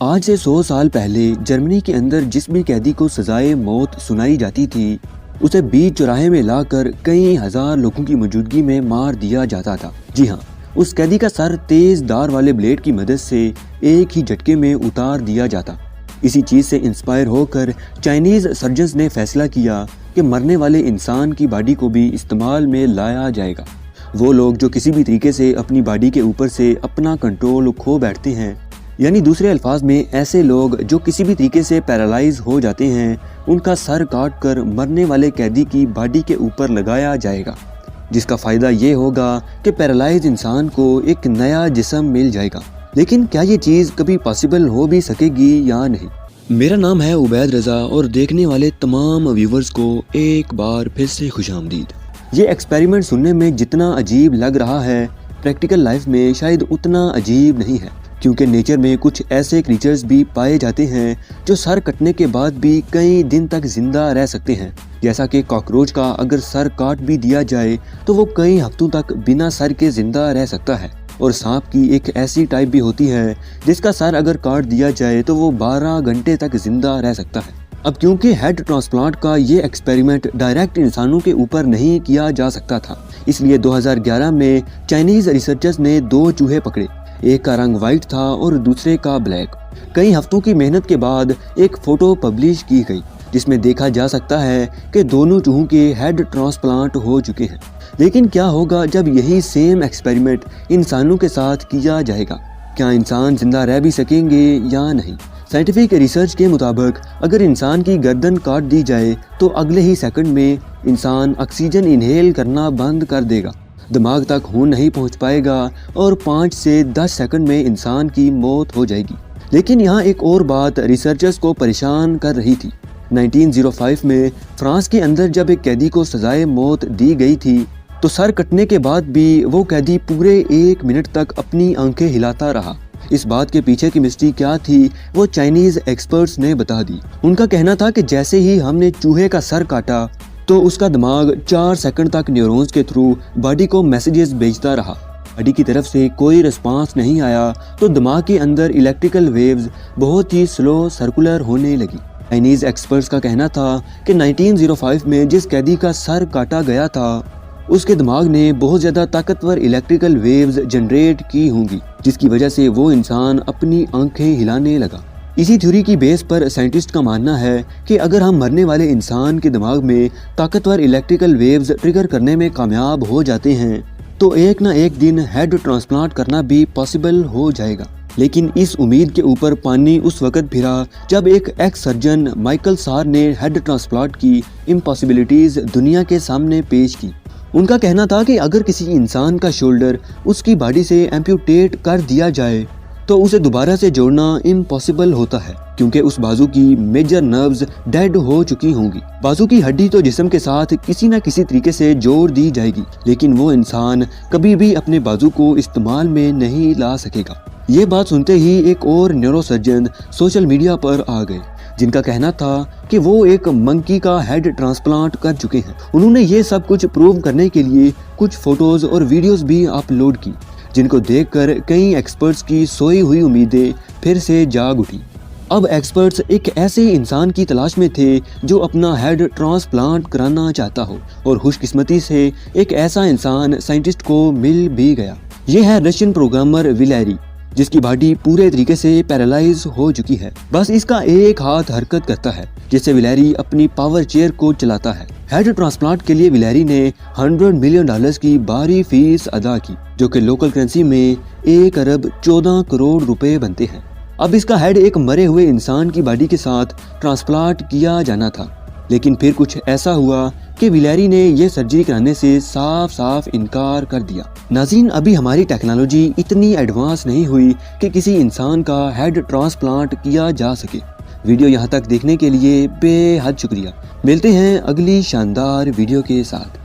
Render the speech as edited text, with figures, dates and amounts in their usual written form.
आज से 100 साल पहले जर्मनी के अंदर जिस भी कैदी को सजाए मौत सुनाई जाती थी, उसे बीच चौराहे में लाकर कई हजार लोगों की मौजूदगी में मार दिया जाता था। जी हाँ, उस कैदी का सर तेज धार वाले ब्लेड की मदद से एक ही झटके में उतार दिया जाता। इसी चीज से इंस्पायर होकर चाइनीज सर्जन्स ने फैसला किया कि मरने वाले इंसान की बॉडी को भी इस्तेमाल में लाया जाएगा। वो लोग जो किसी भी तरीके से अपनी बॉडी के ऊपर से अपना कंट्रोल खो बैठते हैं, यानी दूसरे अल्फाज में ऐसे लोग जो किसी भी तरीके से पैरालाइज हो जाते हैं, उनका सर काट कर मरने वाले कैदी की बॉडी के ऊपर लगाया जाएगा, जिसका फ़ायदा ये होगा कि पैरालाइज इंसान को एक नया जिस्म मिल जाएगा। लेकिन क्या ये चीज़ कभी पॉसिबल हो भी सकेगी या नहीं? मेरा नाम है उबैद रज़ा और देखने वाले तमाम व्यूवर्स को एक बार फिर से खुशामदीद। ये एक्सपेरिमेंट सुनने में जितना अजीब लग रहा है, प्रैक्टिकल लाइफ में शायद उतना अजीब नहीं है, क्योंकि नेचर में कुछ ऐसे क्रीचर्स भी पाए जाते हैं जो सर कटने के बाद भी कई दिन तक जिंदा रह सकते हैं। जैसा कि कॉकरोच का अगर सर काट भी दिया जाए तो वो कई हफ्तों तक बिना सर के जिंदा रह सकता है। और सांप की एक ऐसी टाइप भी होती है जिसका सर अगर काट दिया जाए तो वो 12 घंटे तक जिंदा रह सकता है। अब क्योंकि हेड ट्रांसप्लांट का ये एक्सपेरिमेंट डायरेक्ट इंसानों के ऊपर नहीं किया जा सकता था, इसलिए 2011 में चाइनीज रिसर्चर्स ने 2 चूहे पकड़े। एक का रंग वाइट था और दूसरे का ब्लैक। कई हफ्तों की मेहनत के बाद एक फोटो पब्लिश की गई जिसमें देखा जा सकता है कि दोनों चूहों के हेड ट्रांसप्लांट हो चुके हैं। लेकिन क्या होगा जब यही सेम एक्सपेरिमेंट इंसानों के साथ किया जाएगा? क्या इंसान जिंदा रह भी सकेंगे या नहीं? साइंटिफिक रिसर्च के मुताबिक अगर इंसान की गर्दन काट दी जाए तो अगले ही सेकंड में इंसान ऑक्सीजन इनहेल करना बंद कर देगा, दिमाग तक खून नहीं पहुंच पाएगा और 5 से 10 सेकंड में इंसान की मौत हो जाएगी। लेकिन यहाँ एक और बात रिसर्चर्स को परेशान कर रही थी। 1905 में फ्रांस के अंदर जब एक कैदी को सजाए मौत दी गई थी तो सर कटने के बाद भी वो कैदी पूरे 1 मिनट तक अपनी आंखें हिलाता रहा। इस बात के पीछे की मिस्ट्री क्या थी वो चाइनीज एक्सपर्ट्स ने बता दी। उनका कहना था कि जैसे ही हमने चूहे का सर काटा तो उसका दिमाग 4 सेकंड तक न्यूरॉन्स के थ्रू बॉडी को मैसेजेस भेजता रहा। बॉडी की तरफ से कोई रिस्पांस नहीं आया तो दिमाग के अंदर इलेक्ट्रिकल वेव्स बहुत ही स्लो सर्कुलर होने लगी। चाइनीज एक्सपर्ट्स का कहना था कि 1905 में जिस कैदी का सर काटा गया था उसके दिमाग ने बहुत ज़्यादा ताकतवर इलेक्ट्रिकल वेव्स जनरेट की होंगी, जिसकी वजह से वो इंसान अपनी आंखें हिलाने लगा। इसी थ्योरी की बेस पर साइंटिस्ट का मानना है कि अगर हम मरने वाले इंसान के दिमाग में ताकतवर इलेक्ट्रिकल वेव्स ट्रिगर करने में कामयाब हो जाते हैं तो एक ना एक दिन हेड ट्रांसप्लांट करना भी पॉसिबल हो जाएगा। लेकिन इस उम्मीद के ऊपर पानी उस वक्त फिरा जब एक एक्स सर्जन माइकल सार ने हेड ट्रांसप्लांट की इम्पॉसिबिलिटीज दुनिया के सामने पेश की। उनका कहना था कि अगर किसी इंसान का शोल्डर उसकी बॉडी से एम्प्यूटेट कर दिया जाए तो उसे दोबारा से जोड़ना इम्पॉसिबल होता है, क्योंकि उस बाजू की मेजर नर्व्स डेड हो चुकी होंगी। बाजू की हड्डी तो जिस्म के साथ किसी न किसी तरीके से जोड़ दी जाएगी, लेकिन वो इंसान कभी भी अपने बाजू को इस्तेमाल में नहीं ला सकेगा। ये बात सुनते ही एक और न्यूरोसर्जन सोशल मीडिया पर आ गए, जिनका कहना था कि वो एक मंकी का हेड ट्रांसप्लांट कर चुके हैं। उन्होंने ये सब कुछ प्रूव करने के लिए कुछ फोटोज और वीडियोस भी अपलोड की, जिनको देखकर कई एक्सपर्ट्स की सोई हुई उम्मीदें फिर से जाग उठी। अब एक्सपर्ट्स एक ऐसे इंसान की तलाश में थे जो अपना हेड ट्रांसप्लांट कराना चाहता हो, और खुशकिस्मती से एक ऐसा इंसान साइंटिस्ट को मिल भी गया। ये है रशियन प्रोग्रामर विलेरी, जिसकी बॉडी पूरे तरीके से पैरालाइज हो चुकी है। बस इसका एक हाथ हरकत करता है, जिससे विलेरी अपनी पावर चेयर को चलाता है। हेड ट्रांसप्लांट के लिए विलेरी ने $100 मिलियन की भारी फीस अदा की, जो कि लोकल करेंसी में 1 अरब 14 करोड़ रुपए बनते हैं। अब इसका हेड एक मरे हुए इंसान की बॉडी के साथ ट्रांसप्लांट किया जाना था, लेकिन फिर कुछ ऐसा हुआ कि विलेरी ने यह सर्जरी कराने से साफ साफ इनकार कर दिया। नाज़रीन, अभी हमारी टेक्नोलॉजी इतनी एडवांस नहीं हुई कि किसी इंसान का हेड ट्रांसप्लांट किया जा सके। वीडियो यहाँ तक देखने के लिए बेहद शुक्रिया। मिलते हैं अगली शानदार वीडियो के साथ।